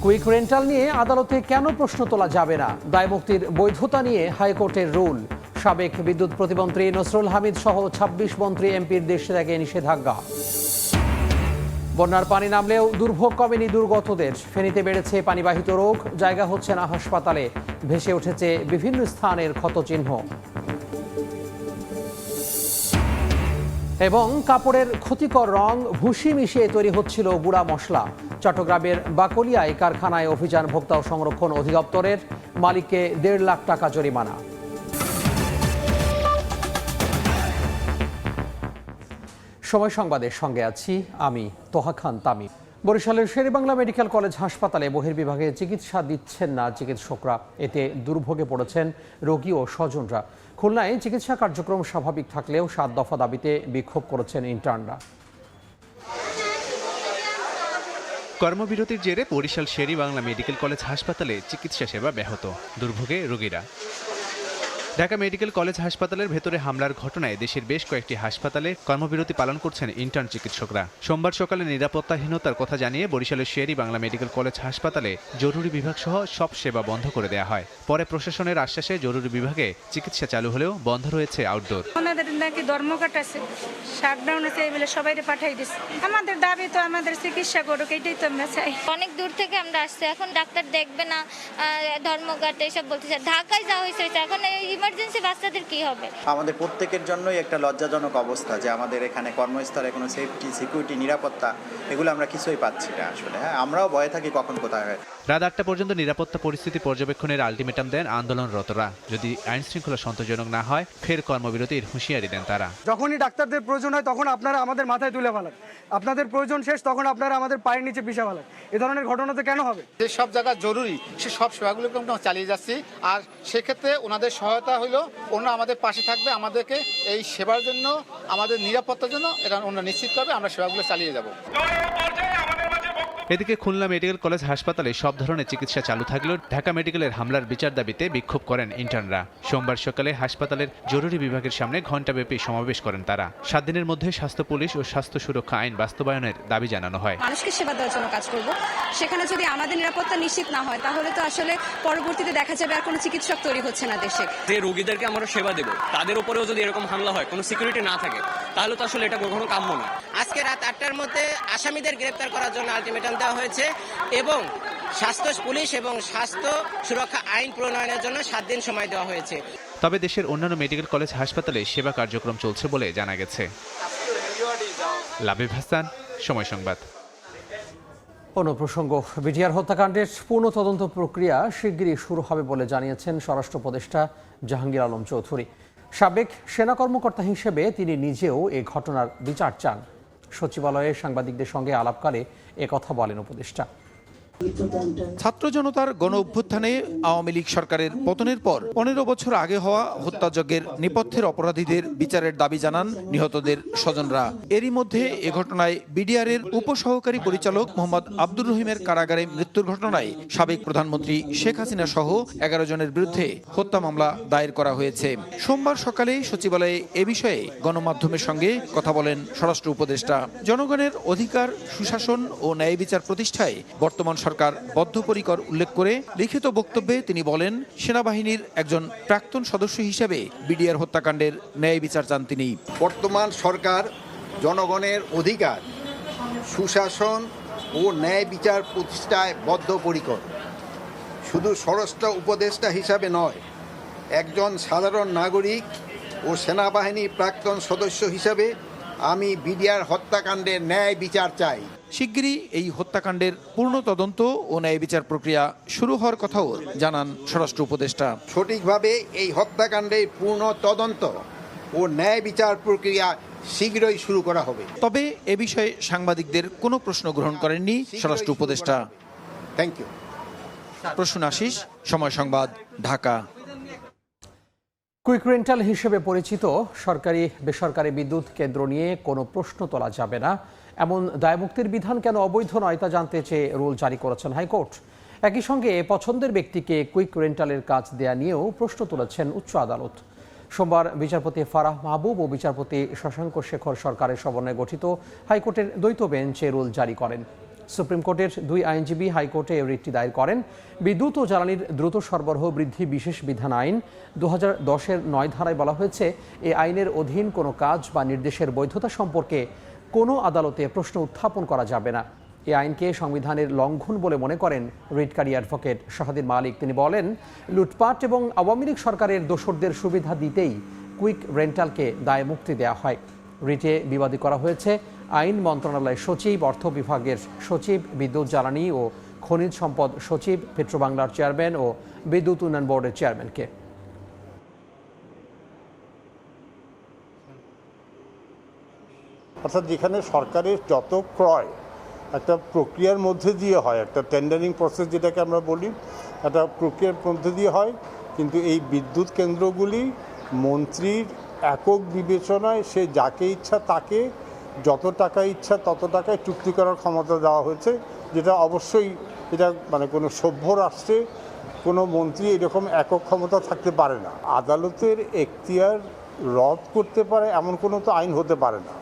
Quick rental নিয়ে আদালতে কেন প্রশ্ন তোলা যাবে না, দায়মুক্তির বৈধতা নিয়ে হাইকোর্টের রুল। সাবেক বিদ্যুৎ প্রতিমন্ত্রী নসরুল হামিদ সহ ২৬ মন্ত্রী এমপির দেশ ত্যাগে নিষেধাজ্ঞা। বন্যার পানি নামলেও দুর্ভোগ কমেনি দুর্গতদের। ফেনীতে বেড়েছে পানিবাহিত রোগ, জায়গা হচ্ছে না হাসপাতালে। ভেসে উঠেছে বিভিন্ন স্থানের ক্ষতচিহ্ন। এবং কাপড়ের ক্ষতিকর রং ভুসি মিশিয়ে তৈরি হচ্ছিল গুঁড়া মশলা। চট্টগ্রামের বাকলিয়ায় কারখানায় অভিযান ভোক্তা ও সংরক্ষণ অধিদপ্তরের, মালিককে ১.৫ লাখ টাকা জরিমানা। সময় সংবাদের সঙ্গে আছি আমি তোহা খান তামিম। বরিশালের শেরেবাংলা মেডিকেল কলেজ হাসপাতালে বহির্বিভাগে চিকিৎসা দিচ্ছেন না চিকিৎসকরা। এতে দুর্ভোগে পড়েছেন রোগী ও স্বজনরা। খুলনায় চিকিৎসা কার্যক্রম স্বাভাবিক থাকলেও ৭ দফা দাবিতে বিক্ষোভ করেছেন ইন্টার্নরা। কর্মবিরতির জেরে বরিশাল শেরেবাংলা মেডিকেল কলেজ হাসপাতালে চিকিৎসা সেবা ব্যাহত, দুর্ভোগে রোগীরা। ঢাকা মেডিকেল কলেজ হাসপাতালের ভেতরে হামলার ঘটনায় দেশের বেশ কয়েকটি হাসপাতালে কর্মবিরতি পালন করছেন ইন্টার্ন চিকিৎসকরা। সোমবার সকালে নিরাপত্তাহীনতার কথা জানিয়ে বরিশালের শেরেবাংলা মেডিকেল কলেজ হাসপাতালে জরুরি বিভাগ সহ সব সেবা বন্ধ করে দেওয়া হয়। পরে প্রশাসনের আশ্বাসে জরুরি বিভাগে চিকিৎসা চালু হলেও বন্ধ রয়েছে আউটডোর। আমাদের নাকি ধর্মঘট আছে, শাটডাউন আছে, এই বলে সবাইকে পাঠাই দিচ্ছে। আমাদের দাবি তো আমাদের চিকিৎসা করুক, এটাই তো আমরা চাই। অনেক দূর থেকে আমরা আসছি, এখন ডাক্তার দেখবে না, ধর্মঘট এসব বলতেছে। ঢাকায় যাওয়া হয়েছে, এখন ইমার্জেন্সি বাচ্চাদের কি হবে? আমাদের প্রত্যেকের জন্যই একটা লজ্জাজনক অবস্থা যে আমাদের এখানে কর্মস্থলে কোনো সেফটি, সিকিউরিটি, নিরাপত্তা এগুলো আমরা কিছুই পাচ্ছি না আসলে। হ্যাঁ, আমরাও ভয়ে থাকি কখন কোথায় হয়। রাত ৮টা পর্যন্ত নিরাপত্তা পরিস্থিতি পর্যবেক্ষণের আলটিমেটাম দেন আন্দোলনরতরা। যদি আইন শৃঙ্খলা সন্তোষজনক না হয় ফের কর্মবিরতির হুঁশিয়ারি দেন তারা। যখনই ডাক্তারদের প্রয়োজন হয় তখন আপনারা আমাদের মাথায় তুলে ফেলান, আপনাদের প্রয়োজন শেষ তখন আপনারা আমাদের পায়ের নিচে পিষা ফেলান। এ ধরনের ঘটনা তো কেন হবে? যে সব জায়গা জরুরি সে সব সেবাগুলোকে আমরা চালিয়ে যাচ্ছি, আর সেক্ষেত্রে ওনাদের সহায়তা হইলো ওনারা আমাদের পাশে থাকবে, আমাদেরকে এই সেবার জন্য, আমাদের নিরাপত্তার জন্য এটা ওনারা নিশ্চিত করবে, আমরা সেবাগুলো চালিয়ে যাব। এদিকে খুলনা মেডিকেল কলেজ হাসপাতালে সব ধরনের চিকিৎসা চালু থাকলেও ঢাকা মেডিকেলের হামলার বিচার দাবিতে বিক্ষোভ করেন ইন্টার্নরা। সোমবার সকালে হাসপাতালের জরুরি বিভাগের সামনে ঘণ্টাব্যাপী সমাবেশ করেন তারা। ৭ দিনের মধ্যে স্বাস্থ্য পুলিশ ও স্বাস্থ্য সুরক্ষা আইন বাস্তবায়নের দাবি জানানো হয়। মানুষকে সেবা দেওয়ার জন্য কাজ করব, সেখানে যদি আমাদের নিরাপত্তা নিশ্চিত না হয় তাহলে তো আসলে পরবর্তীতে দেখা যাবে আর কোনো চিকিৎসক তৈরি হচ্ছে না দেশে। যে রোগীদেরকে আমরা সেবা দেব তাদের উপরেও যদি এরকম হামলা হয়, কোনো সিকিউরিটি না থাকে, তাহলে তো আসলে এটা কখনো কাম্য না। আজকে রাত ৮টার মধ্যে আসামিদের গ্রেপ্তার করার জন্য আলটিমেটাম দেওয়া হয়েছে এবং স্বাস্থ্য পুলিশ এবং স্বাস্থ্য সুরক্ষা আইন প্রণয়নের জন্য ৭ দিন সময় দেওয়া হয়েছে। তবে দেশের অন্যান্য মেডিকেল কলেজ হাসপাতালে সেবা কার্যক্রম চলছে বলে জানা গেছে। লাবিব হাসান, সময় সংবাদ। অন্য প্রসঙ্গ, বিটিআর হত্যাকাণ্ডের পূর্ণ তদন্ত প্রক্রিয়া শিগগিরই শুরু হবে বলে জানিয়েছেন স্বরাষ্ট্র উপদেষ্টা জাহাঙ্গীর আলম চৌধুরী। সাবেক সেনা কর্মকর্তা হিসেবে তিনি নিজেও এ ঘটনার বিচার চান। সচিবালয়ে সাংবাদিকদের সঙ্গে আলাপকালে একথা বলেন উপদেষ্টা। ছাত্র জনতার গণ অভ্যুত্থানে আওয়ামী লীগ সরকারের পতনের পর ১৫ বছর আগে হওয়া হত্যাযজ্ঞের নেপথ্যের অপরাধীদের বিচারের দাবি জানান নিহতদের স্বজনরা। এরই মধ্যে এ ঘটনায় বিডিআরের উপসহকারী পরিচালক মোহাম্মদ আব্দুর রহিমের কারাগারে মৃত্যুর ঘটনায় সাবেক প্রধানমন্ত্রী শেখ হাসিনা সহ ১১ জনের বিরুদ্ধে হত্যা মামলা দায়ের করা হয়েছে। সোমবার সকালে সচিবালয়ে এ বিষয়ে গণমাধ্যমের সঙ্গে কথা বলেন স্বরাষ্ট্র উপদেষ্টা। জনগণের অধিকার, সুশাসন ও ন্যায় বিচার প্রতিষ্ঠায় বর্তমান সরকার বদ্ধপরিকর উল্লেখ করে লিখিত বক্তব্যে তিনি বলেন, সেনাবাহিনীর একজন প্রাক্তন সদস্য হিসেবে বিডিআর হত্যাকাণ্ডের ন্যায় বিচার চান তিনি। বর্তমান সরকার জনগণের অধিকার, সুশাসন ও ন্যায় বিচার প্রতিষ্ঠায় বদ্ধপরিকর। শুধু স্বরাষ্ট্র উপদেষ্টা হিসাবে নয়, একজন সাধারণ নাগরিক ও সেনাবাহিনীর প্রাক্তন সদস্য হিসাবে আমি বিডিআর হত্যাকাণ্ডের ন্যায় বিচার চাই। শিগগিরই এই হত্যাকাণ্ডের পূর্ণ তদন্ত ও ন্যায় বিচার প্রক্রিয়া শুরু হওয়ার কথাও জানান স্বরাষ্ট্র উপদেষ্টা। সঠিকভাবে এই হত্যাকাণ্ডের পূর্ণ তদন্ত ও ন্যায় বিচার প্রক্রিয়া শীঘ্রই শুরু করা হবে। তবে এ বিষয়ে সাংবাদিকদের কোনো প্রশ্ন গ্রহণ করেননি স্বরাষ্ট্র উপদেষ্টা। Thank you. প্রসূন আশিস, সময় সংবাদ, ঢাকা। কুইক রেন্টাল হিসেবে পরিচিত সরকারি বেসরকারি বিদ্যুৎ কেন্দ্র নিয়ে কোনো প্রশ্ন তোলা যাবে না, এমন দায়মুক্তির বিধান কেন অবৈধ নয় তা জানতে চেয়ে রুল জারি করেছেন হাইকোর্ট। একই সঙ্গে পছন্দের ব্যক্তিকে কুইক রেন্টালের কাজ দেয়া নিয়েও প্রশ্ন তুলেছেন উচ্চ আদালত। সোমবার বিচারপতি ফারাহ মাহবুব ও বিচারপতি শশাঙ্ক শেখর সরকারের সমন্বয়ে গঠিত হাইকোর্টের দ্বৈত বেঞ্চ এ রুল জারি করেন। সুপ্রিম কোর্টের 2 আইনজীবী হাইকোর্টে এই রিটটি দায়ের করেন। বিদ্যুৎ ও জ্বালানির দ্রুত সরবরাহ বৃদ্ধি বিশেষ বিধান আইন 2010-এর 9 ধারায় বলা হয়েছে, এই আইনের অধীন কোনো কাজ বা নির্দেশের বৈধতা সম্পর্কে কোনো আদালতে প্রশ্ন উত্থাপন করা যাবে না। এই আইনকে সংবিধানের লঙ্ঘন বলে মনে করেন রিটকারী অ্যাডভোকেট শাহাদিন মালিক। তিনি বলেন, লুটপাট এবং আওয়ামী লীগ সরকারের দোসরদের সুবিধা দিতেই কুইক রেন্টালকে দায় মুক্তি দেওয়া হয়। রিটে বিবাদী করা হয়েছে আইন মন্ত্রণালয়ের সচিব, অর্থ বিভাগের সচিব, বিদ্যুৎ জ্বালানি ও খনিজ সম্পদ সচিব, পেট্রোবাংলার চেয়ারম্যান ও বিদ্যুৎ উন্নয়ন বোর্ডের চেয়ারম্যানকে। অর্থাৎ যেখানে সরকারের যত ক্রয় একটা প্রক্রিয়ার মধ্যে দিয়ে হয়, একটা টেন্ডারিং প্রসেস যেটাকে আমরা বলি, একটা প্রক্রিয়ার মধ্যে দিয়ে হয়, কিন্তু এই বিদ্যুৎ কেন্দ্রগুলি মন্ত্রীর একক বিবেচনায় সে যাকে ইচ্ছা তাকে যত টাকা ইচ্ছা তত টাকায় চুক্তি করার ক্ষমতা দেওয়া হয়েছে, যেটা অবশ্যই এটা মানে কোনো সভ্য রাষ্ট্রে কোনো মন্ত্রী এরকম একক ক্ষমতা থাকতে পারে না। আদালতের এখতিয়ার রদ করতে পারে এমন কোনো তো আইন হতে পারে না।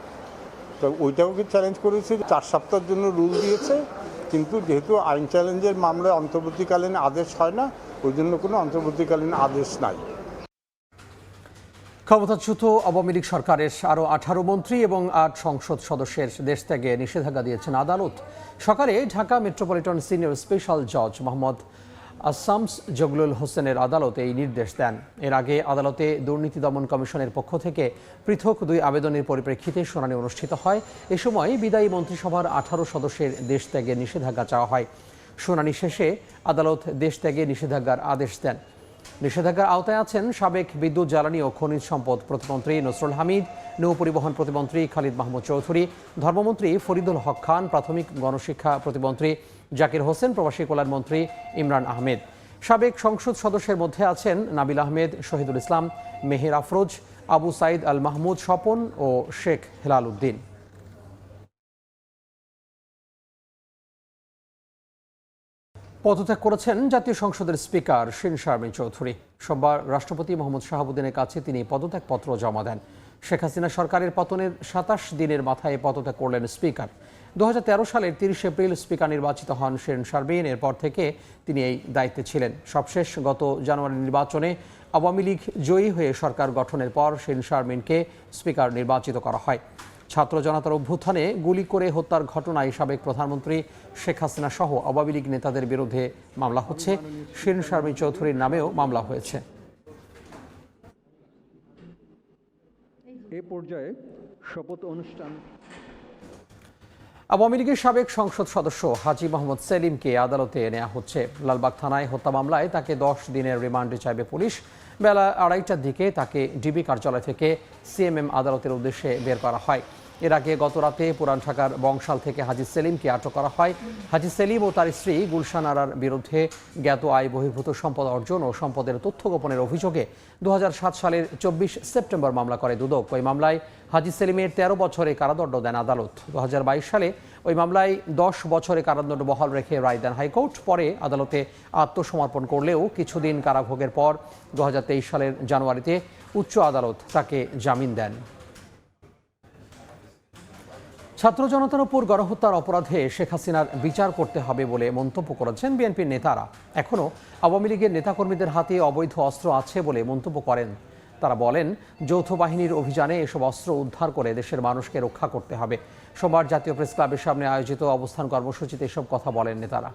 তো ওইটাকে চ্যালেঞ্জ করেছে, 4 সপ্তাহের জন্য রুল দিয়েছে, কিন্তু যেহেতু আইন চ্যালেঞ্জের মামলায় অন্তর্বর্তীকালীন আদেশ হয় না, ওই জন্য কোনো অন্তর্বর্তীকালীন আদেশ নাই। ক্ষমতাচ্যুত আওয়ামী লীগ সরকারের আরও 18 মন্ত্রী এবং 8 সংসদ সদস্যের দেশ ত্যাগে নিষেধাজ্ঞা দিয়েছেন আদালত। সকালে ঢাকা মেট্রোপলিটন সিনিয়র স্পেশাল জজ মোহাম্মদ আসামস জগলুল হোসেনের আদালত এই নির্দেশ দেন। এর আগে আদালতে দুর্নীতি দমন কমিশনের পক্ষ থেকে পৃথক 2 আবেদনের পরিপ্রেক্ষিতে শুনানি অনুষ্ঠিত হয়। এ সময় বিদায়ী মন্ত্রিসভার 18 সদস্যের দেশ ত্যাগে নিষেধাজ্ঞা চাওয়া হয়। শুনানি শেষে আদালত দেশ ত্যাগে নিষেধাজ্ঞার আদেশ দেন। নিষেধাজ্ঞার আওতায় আছেন সাবেক বিদ্যুৎ জ্বালানি ও খনিজ সম্পদ প্রতিমন্ত্রী নসরুল হামিদ, নৌ পরিবহন প্রতিমন্ত্রী খালিদ মাহমুদ চৌধুরী, ধর্মমন্ত্রী ফরিদুল হক খান, প্রাথমিক গণশিক্ষা প্রতিমন্ত্রী জাকির হোসেন, প্রবাসী কল্যাণ মন্ত্রী ইমরান আহমেদ। সাবেক সংসদ সদস্যের মধ্যে আছেন নাবিল আহমেদ, শহীদুল ইসলাম, মেহের আফরোজ, আবু সাইদ আল মাহমুদ স্বপন ও শেখ হেলাল উদ্দিন। পদত্যাগ করেছেন জাতীয় সংসদের স্পিকার শিন শারমিন চৌধুরী। সোমবার রাষ্ট্রপতি মোহাম্মদ শাহাবুদ্দিনের কাছে তিনি পদত্যাগপত্র জমা দেন। শেখ হাসিনা সরকারের পতনের 27 দিনের মাথায় পদত্যাগ করলেন স্পিকার। 2013 সালের 30 এপ্রিল স্পিকার নির্বাচিত হন শিন শারমিন। এরপর থেকে তিনি এই দায়িত্বে ছিলেন। সবশেষ গত জানুয়ারি নির্বাচনে আওয়ামী লীগ জয়ী হয়ে সরকার গঠনের পর শিন শারমিনকে স্পিকার নির্বাচিত করা হয়। ছাত্র জনতার অভ্যুত্থানে গুলি করে হত্যার ঘটনায় সাবেক প্রধানমন্ত্রী শেখ হাসিনা সহ আওয়ামী লীগ নেতাদের বিরুদ্ধে মামলা হচ্ছে। শিন শারমিন চৌধুরীর নামেও মামলা হয়েছে। এই পর্যায়ে শপথ অনুষ্ঠান। আওয়ামী লীগের সাবেক সংসদ সদস্য হাজী মোহাম্মদ সেলিমকে আদালতে নেওয়া হচ্ছে। লালবাগ থানায় হত্যা মামলায় তাকে 10 দিনের রিমান্ডে চাইবে পুলিশ। বেলা 2:30টার দিকে তাকে ডিবি কার্যালয় থেকে সিএমএম আদালতের উদ্দেশ্যে বের করা হয়। এর আগে গত রাতে পুরান ঢাকার বংশাল থেকে হাজী সেলিমকে আটক করা হয়। হাজী সেলিম ও তার স্ত্রী গুলশান আরার বিরুদ্ধে জ্ঞাত আয় বহির্ভূত সম্পদ অর্জন ও সম্পদের তথ্য গোপনের অভিযোগে 2007 সালের 24 সেপ্টেম্বর মামলা করে দুদক। ওই মামলায় হাজী সেলিমের 13 বছরে কারাদণ্ড দেন আদালত। 2022 সালে ওই মামলায় 10 বছরে কারাদণ্ড বহাল রেখে রায় দেন হাইকোর্ট। পরে আদালতে আত্মসমর্পণ করলেও কিছুদিন কারাভোগের পর 2023 সালের জানুয়ারিতে উচ্চ আদালত তাকে জামিন দেন। ছাত্র জনতার উপর গণহত্যার অপরাধে শেখ হাসিনার বিচার করতে হবে বলে মন্তব্য করেছেন বিএনপির নেতারা। এখনও আওয়ামী লীগের নেতাকর্মীদের হাতে অবৈধ অস্ত্র আছে বলে মন্তব্য করেন তারা। বলেন, যৌথ বাহিনীর অভিযানে এসব অস্ত্র উদ্ধার করে দেশের মানুষকে রক্ষা করতে হবে। সোমবার জাতীয় প্রেস ক্লাবের সামনে আয়োজিত অবস্থান কর্মসূচিতে এসব কথা বলেন নেতারা।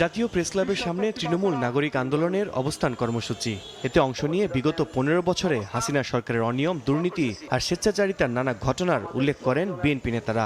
জাতীয় প্রেস ক্লাবের সামনে তৃণমূল নাগরিক আন্দোলনের অবস্থান কর্মসূচি। এতে অংশ নিয়ে বিগত 15 বছরে হাসিনা সরকারের অনিয়ম, দুর্নীতি আর স্বেচ্ছাচারিতার নানা ঘটনার উল্লেখ করেন বিএনপি নেতারা।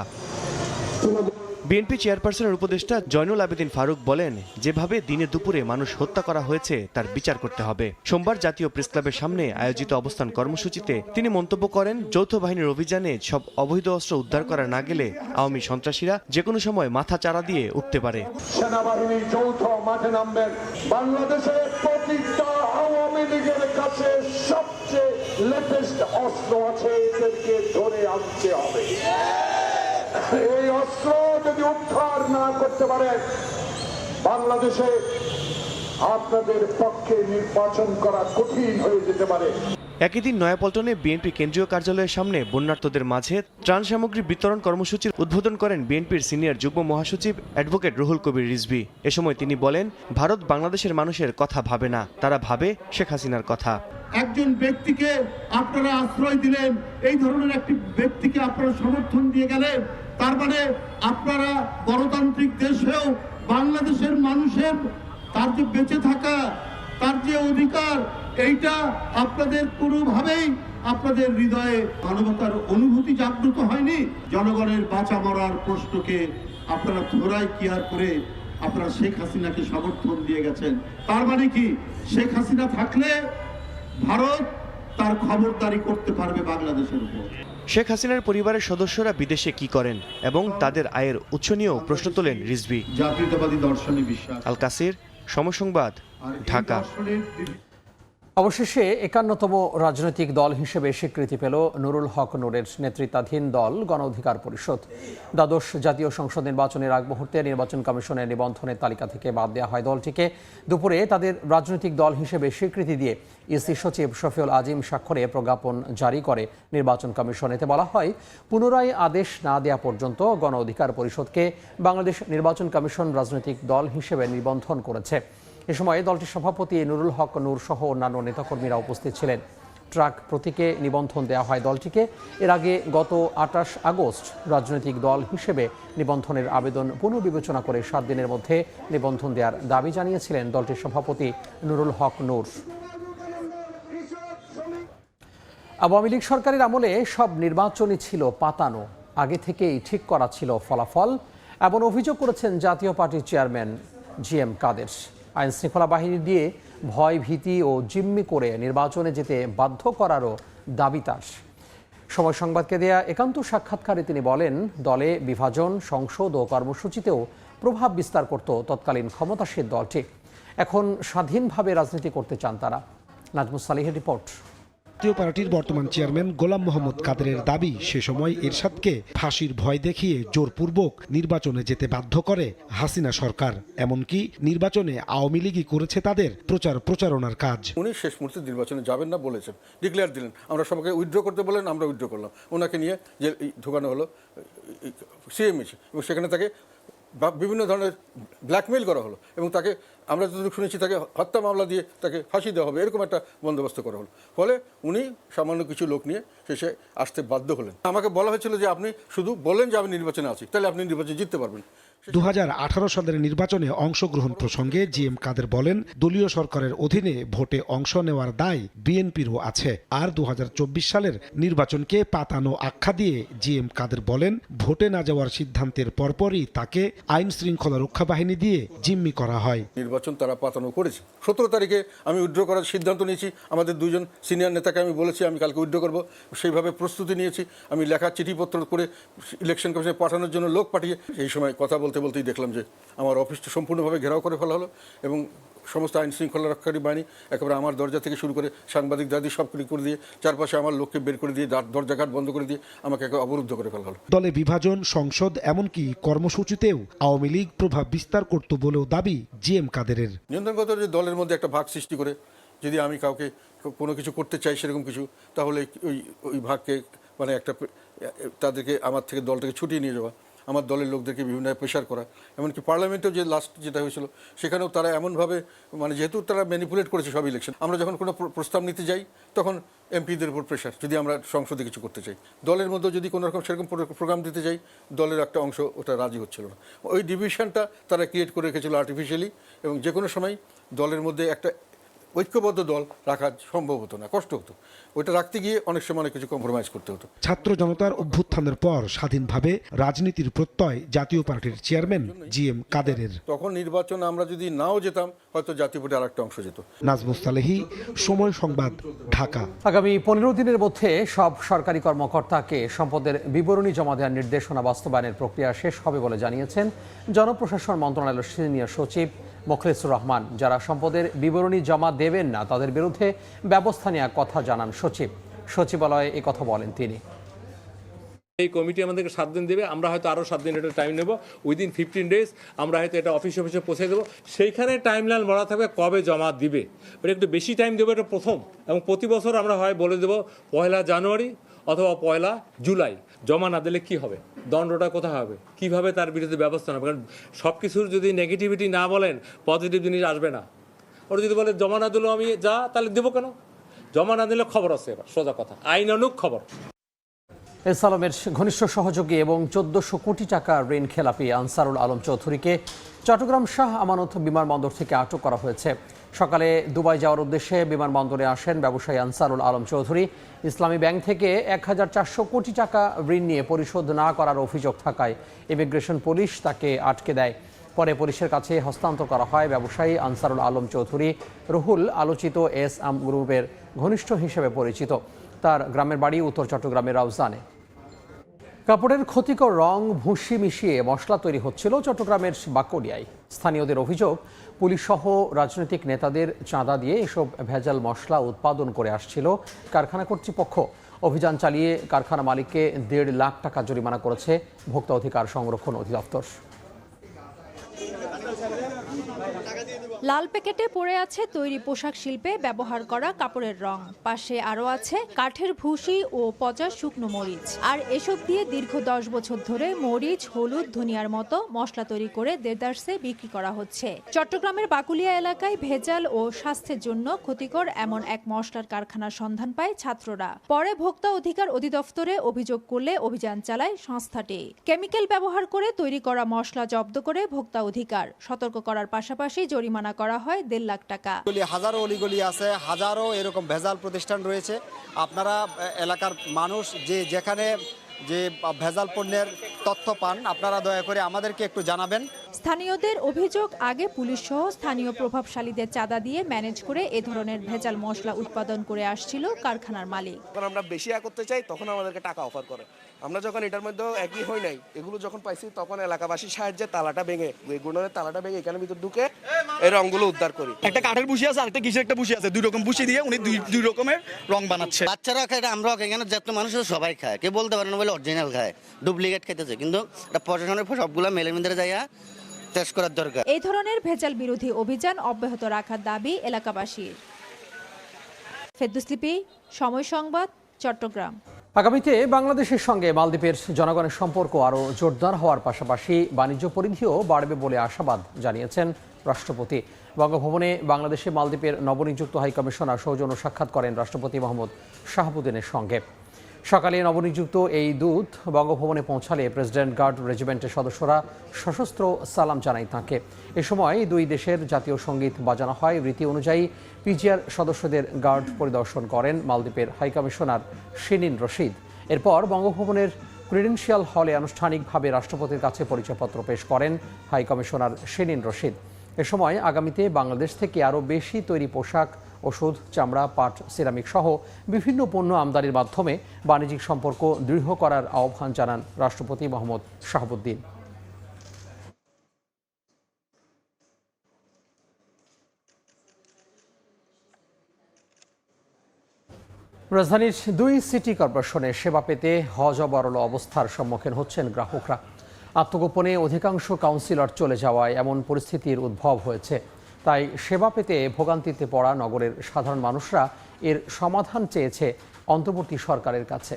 বিএনপি চেয়ারপারসনের উপদেষ্টা জয়নুল আবেদিন ফারুক বলেন, যেভাবে দিনে দুপুরে মানুষ হত্যা করা হয়েছে তার বিচার করতে হবে। সোমবার জাতীয় প্রেস ক্লাবের সামনে আয়োজিত অবস্থান কর্মসূচিতে তিনি মন্তব্য করেন, যৌথ বাহিনীর অভিযানে সব অবৈধ অস্ত্র উদ্ধার করা না গেলে আওয়ামী সন্ত্রাসীরা যে কোনো সময় মাথা চারা দিয়ে উঠতে পারে। সেনাবাহিনী যৌথ মাঠে নামবেন। বাংলাদেশের প্রতিটা আওয়ামী লীগের কাছে সবচেয়ে লেটেস্ট অস্ত্র আছে, এদেরকে ধরে আনতে হবে। এই অস্ত্র যদি উদ্ধার না করতে পারে, বাংলাদেশে আপনাদের পক্ষে নির্বাচন করা কঠিন হয়ে যেতে পারে। একই দিন নয়াপল্টনে বিএনপি কেন্দ্রীয় কার্যালয়ের সামনে বন্যার্তদের মাঝে ত্রাণ সামগ্রী বিতরণ কর্মসূচির উদ্বোধন করেন বিএনপির সিনিয়র যুগ্ম মহাসচিব অ্যাডভোকেট রুহুল কবির রিজভী। এ সময় তিনি বলেন, ভারত বাংলাদেশের মানুষের কথা ভাবে না, তারা ভাবে শেখ হাসিনার কথা। একজন ব্যক্তিকে আপনারা আশ্রয় দিলেন, এই ধরনের একটি ব্যক্তিকে আপনারা সমর্থন দিয়ে গেলেন, তার মানে আপনারা গণতান্ত্রিক দেশ হয়েও বাংলাদেশের মানুষের তার যে বেঁচে থাকা, তার যে অধিকার, এইটা আপনাদের কোনোভাবেই আপনাদের হৃদয়ে মানবতার অনুভূতি জাগ্রত হয়নি। জনগণের বাঁচা মরার প্রশ্নকে আপনারা থোড়াই কেয়ার করে আপনারা শেখ হাসিনাকে সমর্থন দিয়ে গেছেন। তার মানে কি, শেখ হাসিনা থাকলে ভারত তার খবরদারি করতে পারবে বাংলাদেশের উপর। শেখ হাসিনার পরিবারের সদস্যরা বিদেশে কি করেন এবং তাদের আয়ের উৎস নিয়েও প্রশ্ন তোলেন রিজভী। জাতীয়তাবাদী দর্শনে বিশ্বাস। আল কাসির, সময় সংবাদ, ঢাকা। অবশেষে 51তম রাজনৈতিক দল হিসেবে স্বীকৃতি পেল নুরুল হক নূরের নেতৃত্বাধীন দল গণ অধিকার পরিষদ। দ্বাদশ জাতীয় সংসদ নির্বাচনের আগ মুহূর্তে নির্বাচন কমিশনের নিবন্ধনের তালিকা থেকে বাদ দেওয়া হয় দলটিকে। দুপুরে তাদের রাজনৈতিক দল হিসেবে স্বীকৃতি দিয়ে ইসি সচিব শফিউল আজিম স্বাক্ষরে প্রজ্ঞাপন জারি করে নির্বাচন কমিশন। এতে বলা হয়, পুনরায় আদেশ না দেওয়া পর্যন্ত গণ অধিকার পরিষদকে বাংলাদেশ নির্বাচন কমিশন রাজনৈতিক দল হিসেবে নিবন্ধন করেছে। এ সময় দলটির সভাপতি নুরুল হক নূর সহ অন্যান্য নেতাকর্মীরা উপস্থিত ছিলেন। ট্রাক প্রতীকে নিবন্ধন দেওয়া হয় দলটিকে। এর আগে গত 28 আগস্ট রাজনৈতিক দল হিসেবে নিবন্ধনের আবেদন পুনর্বিবেচনা করে 7 দিনের মধ্যে নিবন্ধন দেওয়ার দাবি জানিয়েছিলেন দলটির সভাপতি নুরুল হক নূর। আওয়ামী লীগ সরকারের আমলে সব নির্বাচনই ছিল পাতানো, আগে থেকেই ঠিক করা ছিল ফলাফল, এমন অভিযোগ করেছেন জাতীয় পার্টির চেয়ারম্যান জিএম কাদের। আইন শৃঙ্খলা বাহিনী দিয়ে ভয় ভীতি ও জিম্মি করে নির্বাচনে যেতে বাধ্য করারও দাবি তার। সময় সংবাদকে দেয়া একান্ত সাক্ষাৎকারে তিনি বলেন, দলে বিভাজন, সংসদ ও কর্মসূচিতেও প্রভাব বিস্তার করত তৎকালীন ক্ষমতাসীন দলটি। এখন স্বাধীনভাবে রাজনীতি করতে চান তারা। নাজমুস সালিহের রিপোর্ট। জাতীয় পার্টির বর্তমান চেয়ারম্যান গোলাম মোহাম্মদ কাদেরের দাবি, সে সময় এরশাদকে ফাঁসির ভয় দেখিয়ে জোরপূর্বক নির্বাচনে যেতে বাধ্য করে হাসিনা সরকার। এমনকি নির্বাচনে আওয়ামী লীগই করেছে তাদের প্রচারণার কাজ। উনি শেষ মুহূর্তে নির্বাচনে যাবেন না বলেছেন, ডিক্লেয়ার দিলেন। আমরা সবাইকে উইথড্র করতে বলেন, আমরা উইথড্র করলাম। ওনাকে নিয়ে যে ঢোকানো হলো সিএমএইচ, এবং সেখানে তাকে বিভিন্ন ধরনের ব্ল্যাকমেইল করা হলো, এবং তাকে আমরা যতটুকু শুনেছি তাকে হত্যা মামলা দিয়ে তাকে ফাঁসি দেওয়া হবে, এরকম একটা বন্দোবস্ত করা হলো। ফলে উনি সামান্য কিছু লোক নিয়ে শেষে আসতে বাধ্য হলেন। আমাকে বলা হয়েছিল যে আপনি শুধু বলেন যে আমি নির্বাচনে আছি, তাহলে আপনি নির্বাচনে জিততে পারবেন। 2018 সালের নির্বাচনে অংশগ্রহণ প্রসঙ্গে জিএম কাদের বলেন, দলীয় সরকারের অধীনে ভোটে অংশ নেওয়ার দায় বিএনপিরও আছে। আর 2024 সালের নির্বাচনকে পাতানো আখ্যা দিয়ে জিএম কাদের বলেন, ভোটে না যাওয়ার সিদ্ধান্তের পরপরই তাকে আইন শৃঙ্খলা রক্ষা বাহিনী দিয়ে জিম্মি করা হয়। নির্বাচন তারা পাতানো করেছে। 17 তারিখে আমি উইথড্র করার সিদ্ধান্ত নিয়েছি। আমাদের দুজন সিনিয়র নেতাকে আমি বলেছি আমি কালকে উইথড্র করব, সেইভাবে প্রস্তুতি নিয়েছি। আমি লেখা চিঠিপত্র করে ইলেকশন কমিশনে পাঠানোর জন্য লোক পাঠিয়ে এই সময় কথা বলতেই দেখলাম যে আমার অফিসটা সম্পূর্ণভাবে ঘেরাও করে ফেলা হলো, এবং সমস্ত আইন শৃঙ্খলা রক্ষাকারী বাহিনী একেবারে আমার দরজা থেকে শুরু করে সাংবাদিক দাদি সব করে দিয়ে চারপাশে আমার লোককে বের করে দিয়ে দরজাঘাট বন্ধ করে দিয়ে আমাকে অবরুদ্ধ করে ফেলা হলো। দলে বিভাজন, সংসদ, এমনকি কর্মসূচিতেও আওয়ামী লীগ প্রভাব বিস্তার করত বলেও দাবি জিএম কাদেরের। নিয়ন্ত্রণগত যে দলের মধ্যে একটা ভাগ সৃষ্টি করে যদি আমি কাউকে কোনো কিছু করতে চাই সেরকম কিছু, তাহলে ওই ভাগকে মানে একটা তাদেরকে আমার থেকে দলটাকে ছুটিয়ে নিয়ে যাওয়া, আমার দলের লোকদেরকে বিভিন্নভাবে প্রেশার করা। এমনকি পার্লামেন্টেও যে লাস্ট যেটা হয়েছিল সেখানেও তারা এমনভাবে মানে যেহেতু তারা ম্যানিপুলেট করেছে সব ইলেকশন, আমরা যখন কোনো প্রস্তাব নিতে যাই তখন এমপিদের উপর প্রেশার, যদি আমরা সংসদে কিছু করতে চাই। দলের মধ্যে যদি কোনো রকম সেরকম প্রোগ্রাম দিতে যাই, দলের একটা অংশ ওটা রাজি হচ্ছিল না। ওই ডিভিশনটা তারা ক্রিয়েট করে রেখেছিল আর্টিফিশিয়ালি, এবং যে কোনো সময় দলের মধ্যে একটা ঐক্যবদ্ধ দল রাখা সম্ভব হতো না, কষ্ট হতো। ওইটা রাখতে গিয়ে অনেক সময় অনেক কিছু কম্প্রোমাইজ করতে হতো। ছাত্র জনতার অভ্যুত্থানের পর স্বাধীনভাবে রাজনীতির প্রত্যয় জাতীয় পার্টির চেয়ারম্যান জিএম কাদেরের। তখন নির্বাচন আমরা যদি নাও যেতাম, হয়তো জাতীয় পার্টির আরেকটা অংশ যেত। নাজমুস সালেহী, সময় সংবাদ, ঢাকা। আগামী 15 দিনের মধ্যে সব সরকারি কর্মকর্তাকে সম্পদের বিবরণী জমা দেওয়ার নির্দেশনা বাস্তবায়নের প্রক্রিয়া শেষ হবে বলে জানিয়েছেন জনপ্রশাসন মন্ত্রণালয়ের সিনিয়র সচিব মোখলেসুর রহমান। যারা সম্পদের বিবরণী জমা দেবেন না তাদের বিরুদ্ধে ব্যবস্থা নেওয়ার কথা জানান সচিবালয়ে কথা বলেন তিনি। এই কমিটি আমাদেরকে 7 দিন দেবে, আমরা হয়তো আরও 7 দিন এটা টাইম নেব। উইদিন 15 ডেজ আমরা হয়তো এটা অফিসে পৌঁছে দেবো। সেইখানে টাইমলাইন বলা থাকবে কবে জমা দিবে, এটা একটু বেশি টাইম দেবো, এটা প্রথম। এবং প্রতি বছর আমরা হয় বলে দেবো 1 জানুয়ারি অথবা 1 জুলাই। জমা না দিলে কি হবে, দণ্ডটা কোথায় হবে, কিভাবে তার বিরুদ্ধে ব্যবস্থা নেবে? কারণ সব কিছুর যদি নেগেটিভিটি না বলেন, পজিটিভ জিনিস আসবে না। ওরা যদি বলে জমা না দিলেও আমি যা, তাহলে দেবো কেন? জমা না দিলে খবর আছে, এবার সোজা কথা, আইনানুগ খবর। এস আলমের ঘনিষ্ঠ সহযোগী এবং 1400 কোটি টাকা ঋণ খেলাপি আনসারুল আলম চৌধুরীকে চট্টগ্রাম শাহ আমানত বিমানবন্দর থেকে আটক করা হয়েছে। সকালে দুবাই যাওয়ার উদ্দেশ্যে বিমানবন্দরে আসেন ব্যবসায়ী আনসারুল আলম চৌধুরী। ইসলামী ব্যাংক থেকে 1400 কোটি টাকা ঋণ নিয়ে পরিশোধ না করার অভিযোগ থাকায় ইমিগ্রেশন পুলিশ তাকে আটকে দেয়। পরে পুলিশের কাছে হস্তান্তর করা হয়। ব্যবসায়ী আনসারুল আলম চৌধুরী রুহুল আলোচিত এস আম গ্রুপের ঘনিষ্ঠ হিসেবে পরিচিত। তার গ্রামের বাড়ি উত্তর চট্টগ্রামের রাউজানে। কাপড়ের ক্ষতিকর রং ভুসি মিশিয়ে মশলা তৈরি হচ্ছিল চট্টগ্রামের বাকলিয়ায়। স্থানীয়দের অভিযোগ, পুলিশ সহ রাজনৈতিক নেতাদের চাঁদা দিয়ে এসব ভেজাল মশলা উৎপাদন করে আসছিল কারখানা কর্তৃপক্ষ। অভিযান চালিয়ে কারখানা মালিককে 1.5 লাখ টাকা জরিমানা করেছে ভোক্তা অধিকার সংরক্ষণ অধিদপ্তর। লাল প্যাকেটে পড়ে আছে তৈরি পোশাক শিল্পে ব্যবহার করা কাপড়ের রং, পাশে আরও আছে কাঠের ভুসি ও পচা শুকনো মরিচ। আর এসব দিয়ে দীর্ঘ 10 বছর ধরে মরিচ, হলুদ, ধনিয়ার মতো মশলা তৈরি করে দেদারসে বিক্রি করা হচ্ছে। চট্টগ্রামের বাকুলিয়া এলাকায় ভেজাল ও স্বাস্থ্যের জন্য ক্ষতিকর এমন এক মশলার কারখানার সন্ধান পায় ছাত্ররা। পরে ভোক্তা অধিকার অধিদপ্তরে অভিযোগ করলে অভিযান চালায় সংস্থাটি। কেমিক্যাল ব্যবহার করে তৈরি করা মশলা জব্দ করে ভোক্তা অধিকার সতর্ক করার পাশাপাশি জরিমানা করা হয় 1.5 লাখ টাকা। হাজারো অলিগলি আছে, হাজারো এরকম ভেজাল প্রতিষ্ঠান রয়েছে। আপনারা এলাকার মানুষ যে যেখানে যে ভেজাল পণ্যের তথ্য পান, আপনারা দয়া করে আমাদেরকে একটু জানাবেন। স্থানীয়দের অভিযোগ, আগে পুলিশ সহ স্থানীয় প্রভাবশালীদের চাঁদা দিয়ে ম্যানেজ করে এ ধরনের ভেজাল মশলা উৎপাদন করে আসছিল কারখানার মালিক। যখন আমরা বেশি করতে চাই তখন আমাদেরকে টাকা অফার করে। আমরা যখন এটার মধ্যে একই হই নাই, এগুলো যখন পাইছি তখন এলাকাবাসীর সাহায্যে তালাটা ভেঙে, গুণনের তালাটা ভেঙে এখানে ভিতর ঢুকে এই রংগুলো উদ্ধার করি। একটা কাঠের বুশি আছে, আরেকটা কিসের একটা বুশি আছে, 2 রকম বুশি দিয়ে উনি 2 রকমের রং বানাচ্ছে। বাচ্চারা খায়, আমরাও খাই, এখানে যত মানুষ সবাই খায়, কেউ বলতে পারে না বলে অরিজিনাল খায়, ডুপ্লিকেট খেতেছে। কিন্তু প্রশাসনের সবগুলো মেলের মধ্যে যাইয়া টেস্ট করার দরকার। এই ধরনের ভেজাল বিরোধী অভিযান অব্যাহত রাখার দাবি এলাকাবাসীর। ফেরদৌস লিপি, সময় সংবাদ, চট্টগ্রাম। আগামীতে বাংলাদেশের সঙ্গে মালদ্বীপের জনগণের সম্পর্ক আরও জোরদার হওয়ার পাশাপাশি বাণিজ্য পরিধিও বাড়বে বলে আশাবাদ জানিয়েছেন রাষ্ট্রপতি। বঙ্গভবনে বাংলাদেশে মালদ্বীপের নবনিযুক্ত হাইকমিশনার সৌজন্য সাক্ষাৎ করেন রাষ্ট্রপতি মোহাম্মদ শাহাবুদ্দিনের সঙ্গে। সকালে নবনিযুক্ত এই দূত বঙ্গভবনে পৌঁছালে প্রেসিডেন্ট গার্ড রেজিমেন্টের সদস্যরা সশস্ত্র সালাম জানায় তাঁকে। এ সময় 2 দেশের জাতীয় সঙ্গীত বাজানো হয়। রীতি অনুযায়ী পিজিআর সদস্যদের গার্ড পরিদর্শন করেন মালদ্বীপের হাইকমিশনার শিনিন রশিদ। এরপর বঙ্গভবনের ক্রিডেন্সিয়াল হলে আনুষ্ঠানিকভাবে রাষ্ট্রপতির কাছে পরিচয়পত্র পেশ করেন হাইকমিশনার শিনিন রশিদ। এ সময় আগামীতে বাংলাদেশ থেকে আরও বেশি তৈরি পোশাক, ওষুধ, চামড়া, পাট, সিরামিক সহ বিভিন্ন পণ্য আমদানির মাধ্যমে বাণিজ্যিক সম্পর্ক দৃঢ় করার আহ্বান জানান রাষ্ট্রপতি মোহাম্মদ শাহাবুদ্দিন। রাজধানীর 2 সিটি কর্পোরেশনে সেবা পেতে হজবরল অবস্থার সম্মুখীন হচ্ছেন গ্রাহকরা। আত্মগোপনে অধিকাংশ কাউন্সিলর চলে যাওয়ায় এমন পরিস্থিতির উদ্ভব হয়েছে। তাই সেবা পেতে ভোগান্তিতে পড়া নগরের সাধারণ মানুষরা এর সমাধান চেয়েছে অন্তর্বর্তী সরকারের কাছে।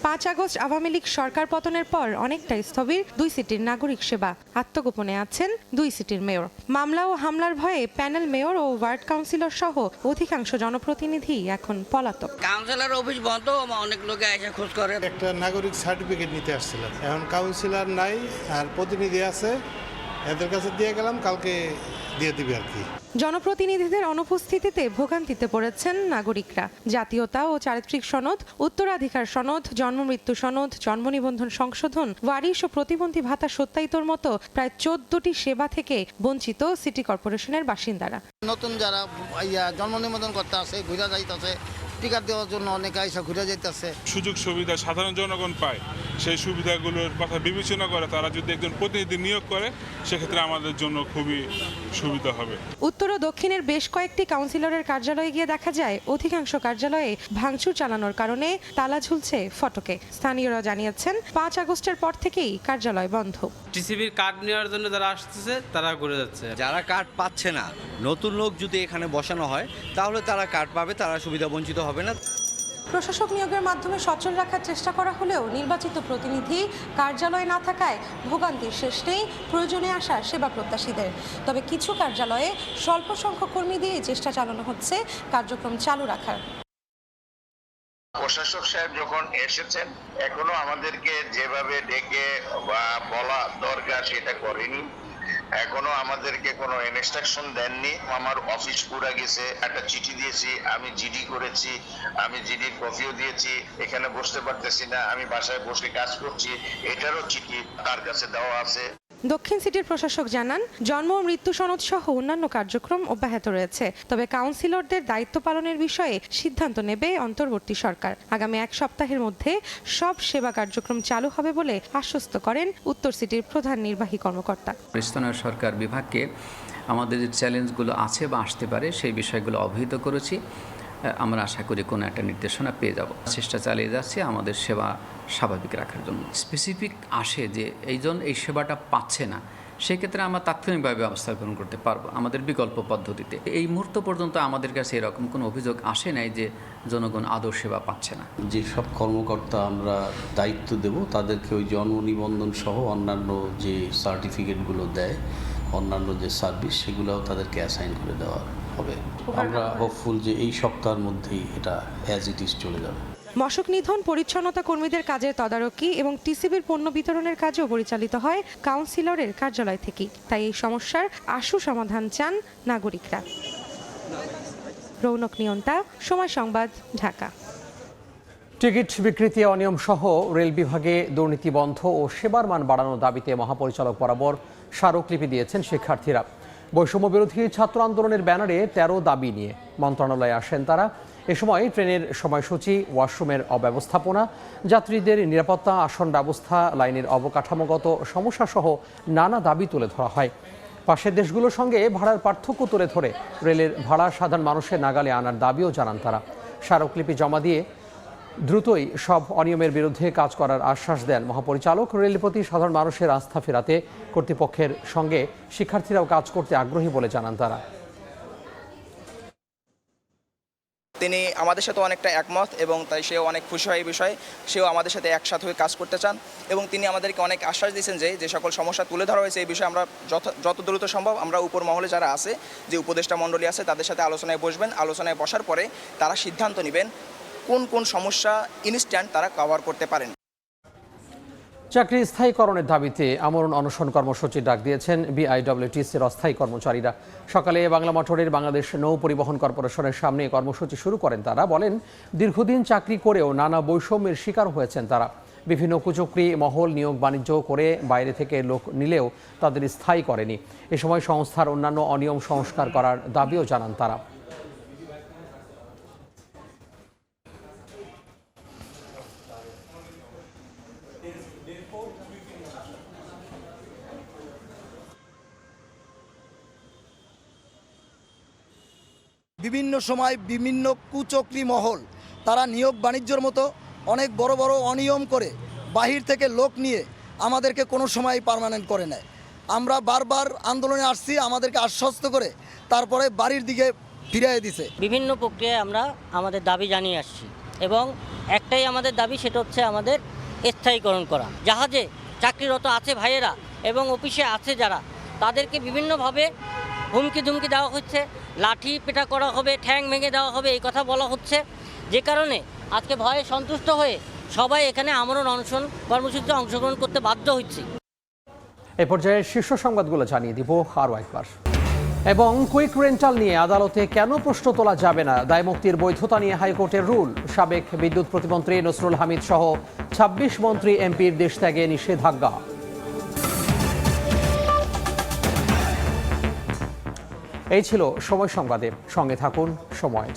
5 আগস্ট আওয়ামী লীগ সরকার পতনের পর অনেকটা স্থবির 2 সিটির নাগরিক সেবা। আত্মগোপনে আছেন 2 সিটির মেয়র। মামলা ও হামলার ভয়ে প্যানেল মেয়র ও ওয়ার্ড কাউন্সিলর সহ অধিকাংশ জনপ্রতিনিধি এখন পলাতক। কাউন্সিলর অফিস বন্ধ, অনেক লোকে এসে খোঁজ করে। একটা নাগরিক সার্টিফিকেট নিতে আসছিলাম, এখন কাউন্সিলর নাই আর প্রতিনিধি আছে, এদের কাছে দিয়ে গেলাম, কালকে দিয়ে দিবে আর কি। জনপ্রতিনিধিদের অনুপস্থিতিতে ভোগান্তিতে পড়েছেন নাগরিকরা। জাতীয়তা ও চারিত্রিক সনদ, উত্তরাধিকার সনদ, জন্মমৃত্যু সনদ, জন্ম নিবন্ধন সংশোধন, ওয়ারিশ ও প্রতিবন্ধী ভাতা সত্যায়িতর মতো প্রায় 14টি সেবা থেকে বঞ্চিত সিটি কর্পোরেশনের বাসিন্দারা। নতুন যারা জন্ম নিবন্ধন করতে আসে, ঘুরা যাইতেছে, স্পিকার দেওয়ার জন্য অনেকে আইসা ঘুরে যেতেছে। সুযোগ সুবিধা সাধারণ জনগণ পায়, সেই সুবিধাগুলোর কথা বিবেচনা করে তারা যদি একজন প্রতিনিধি নিয়োগ করে সেক্ষেত্রে আমাদের জন্য খুবই সুবিধা হবে। উত্তর ও দক্ষিণের বেশ কয়েকটি কাউন্সিলরের কার্যালয়ে গিয়ে দেখা যায় অধিকাংশ কার্যালয়ে ভাঙচুর চালানোর কারণে তালা ঝুলছে ফটকে। স্থানীয়রা জানিয়েছেন 5 আগস্টের পর থেকেই কার্যালয় বন্ধ। টিসিবির কার্ড নেওয়ার জন্য যারা আসতেছে তারা ঘুরে যাচ্ছে। যারা কার্ড পাচ্ছে না, নতুন লোক যদি এখানে বসানো হয় তাহলে তারা কার্ড পাবে, তারা সুবিধা বঞ্চিত হবে না। প্রশাসক নিয়োগের মাধ্যমে সচল রাখার চেষ্টা করা হলেও নির্বাচিত প্রতিনিধি কার্যালয়ে না থাকায় ভোগান্তির শেষ নেই প্রয়োজনে আসা সেবা প্রত্যাশীদের। তবে কিছু কার্যালয়ে স্বল্প সংখ্যক কর্মী দিয়ে চেষ্টা চালানো হচ্ছে কার্যক্রম চালু রাখার। প্রশাসক সাহেব যখন এসেছেন এখনো আমাদেরকে যেভাবে ডেকে বা বলা দরকার সেটা করেনি, এখনো আমাদেরকে কোনো ইনস্ট্রাকশন দেননি। আমার অফিস পুরা গেছে, একটা চিঠি দিয়েছি, আমি জিডি করেছি, আমি জিডির কপিও দিয়েছি, এখানে বসতে পারতেছি না, আমি বাসায় বসে কাজ করছি, এটারও চিঠি তার কাছে দেওয়া আছে। দক্ষিণ সিটির প্রশাসক জানান জন্ম ও মৃত্যু সনদ সহ অন্যান্য কার্যক্রম অব্যাহত রয়েছে। তবে কাউন্সিলরদের দায়িত্ব পালনের বিষয়ে সিদ্ধান্ত নেবে অন্তর্বর্তী সরকার। আগামী 1 সপ্তাহের মধ্যে সব সেবা কার্যক্রম চালু হবে বলে আশ্বস্ত করেন উত্তর সিটির প্রধান নির্বাহী কর্মকর্তা। স্থানীয় সরকার বিভাগকে আমাদের যে চ্যালেঞ্জগুলো আছে বা আসতে পারে সেই বিষয়গুলো অবহিত করেছি। আমরা আশা করি কোনো একটা নির্দেশনা পেয়ে যাব। চেষ্টা চালিয়ে যাচ্ছি আমাদের সেবা স্বাভাবিক রাখার জন্য। স্পেসিফিক আসে যে এই সেবাটা পাচ্ছে না, সেক্ষেত্রে আমরা তাৎক্ষণিকভাবে ব্যবস্থা গ্রহণ করতে পারবো আমাদের বিকল্প পদ্ধতিতে। এই মুহূর্ত পর্যন্ত আমাদের কাছে এরকম কোনো অভিযোগ আসে নাই যে জনগণ আদৌ সেবা পাচ্ছে না। যেসব কর্মকর্তা আমরা দায়িত্ব দেব তাদেরকে ওই জন্ম নিবন্ধন সহ অন্যান্য যে সার্টিফিকেটগুলো দেয়, অন্যান্য যে সার্ভিস, সেগুলোও তাদেরকে অ্যাসাইন করে দেওয়া হবে। আমরা হোপফুল যে এই সপ্তাহের মধ্যেই এটা অ্যাজ ইট ইজ চলে যাবে। মশক নিধন পরিচ্ছন্নতা কর্মীদের কাজের তদারকি এবং টিসিবির পণ্য বিতরণের কাজও পরিচালিত হয় কাউন্সিলরের কার্যালয় থেকেই। তাই এই সমস্যার আশু সমাধান চান নাগরিকরা। রৌনক নিয়ন্তা, সময় সংবাদ, ঢাকা। টিকিট বিক্রিতে অনিয়ম সহ রেল বিভাগে দুর্নীতি বন্ধ ও সেবার মান বাড়ানোর দাবিতে মহাপরিচালক বরাবর স্মারকলিপি দিয়েছেন শিক্ষার্থীরা। বৈষম্য বিরোধী ছাত্র আন্দোলনের ব্যানারে 13 দাবি নিয়ে মন্ত্রণালয়ে আসেন তারা। এ সময় ট্রেনের সময়সূচি, ওয়াশরুমের অব্যবস্থাপনা, যাত্রীদের নিরাপত্তা, আসন ব্যবস্থা, লাইনের অবকাঠামোগত সমস্যা সহ নানা দাবি তুলে ধরা হয়। পাশের দেশগুলোর সঙ্গে ভাড়ার পার্থক্য তুলে ধরে রেলের ভাড়া সাধারণ মানুষের নাগালে আনার দাবিও জানান তারা। স্মারকলিপি জমা দিয়ে দ্রুতই সব অনিয়মের বিরুদ্ধে কাজ করার আশ্বাস দেন মহাপরিচালক। রেলের প্রতি সাধারণ মানুষের আস্থা ফেরাতে কর্তৃপক্ষের সঙ্গে শিক্ষার্থীরাও কাজ করতে আগ্রহী বলে জানান তারা। তিনি আমাদের সাথে অনেকটা একমত এবং তাই সেও অনেক খুশি হয় এই বিষয়ে, সেও আমাদের সাথে একসাথে হয়ে কাজ করতে চান এবং তিনি আমাদেরকে অনেক আশ্বাস দিয়েছেন যে সকল সমস্যা তুলে ধরা হয়েছে এই বিষয়ে আমরা যত দ্রুত সম্ভব আমরা উপর মহলে যারা আছে, যে উপদেষ্টা মণ্ডলী আছে, তাদের সাথে আলোচনায় বসবেন। আলোচনায় বসার পরে তারা সিদ্ধান্ত নেবেন কোন কোন সমস্যা ইনস্ট্যান্ট তারা কভার করতে পারেন। চাকরি স্থায়ীকরণের দাবিতে আমরণ অনশন কর্মসূচি ডাক দিয়েছেন বিআইডব্লিউটিসির অস্থায়ী কর্মচারীরা। সকালে বাংলা মোটরের বাংলাদেশ নৌ পরিবহন কর্পোরেশনের সামনে কর্মসূচি শুরু করেন তারা। বলেন, দীর্ঘদিন চাকরি করেও নানা বৈষম্যের শিকার হয়েছেন তারা। বিভিন্ন কুচক্রি মহল নিয়োগ বাণিজ্য করে বাইরে থেকে লোক নিলেও তাদের স্থায়ী করেনি। এ সময় সংস্থার অন্যান্য অনিয়ম সংস্কার করার দাবিও জানান তারা। বিভিন্ন সময় বিভিন্ন কুচক্রি মহল তারা নিয়োগ বাণিজ্যের মতো অনেক বড় বড় অনিয়ম করে বাহির থেকে লোক নিয়ে আমাদেরকে কোনো সময় পার্মানেন্ট করে নেয়। আমরা বারবার আন্দোলনে আসছি, আমাদেরকে আশ্বস্ত করে তারপরে বাড়ির দিকে ফিরিয়ে দিছে। বিভিন্ন প্রক্রিয়ায় আমরা আমাদের দাবি জানিয়ে আসছি এবং একটাই আমাদের দাবি, সেটা হচ্ছে আমাদের স্থায়ীকরণ করা। জাহাজে চাকরিরত আছে ভাইয়েরা এবং অফিসে আছে যারা, তাদেরকে বিভিন্নভাবে হুমকি ধুমকি দেওয়া হচ্ছে, লাঠি পেটা করা হবে, ঠ্যাং ভেঙে দেওয়া হবে, এই কথা বলা হচ্ছে। যে কারণে আজকে ভয়ে সন্তুষ্ট হয়ে সবাই এখানে আমরণ অনশন কর্মসূচিতে অংশগ্রহণ করতে বাধ্য হচ্ছে। এই পর্যায়ে শীর্ষ সংবাদগুলো জানিয়ে দিব আরও একবার। এবং কুইক রেন্টাল নিয়ে আদালতে কেন প্রশ্ন তোলা যাবে না, দায়মুক্তির বৈধতা নিয়ে হাইকোর্টের রুল। সাবেক বিদ্যুৎ প্রতিমন্ত্রী নসরুল হামিদ সহ 26 মন্ত্রী এমপির দেশ ত্যাগে নিষেধাজ্ঞা। এই ছিল সময় সংবাদে, সঙ্গে থাকুন সময়।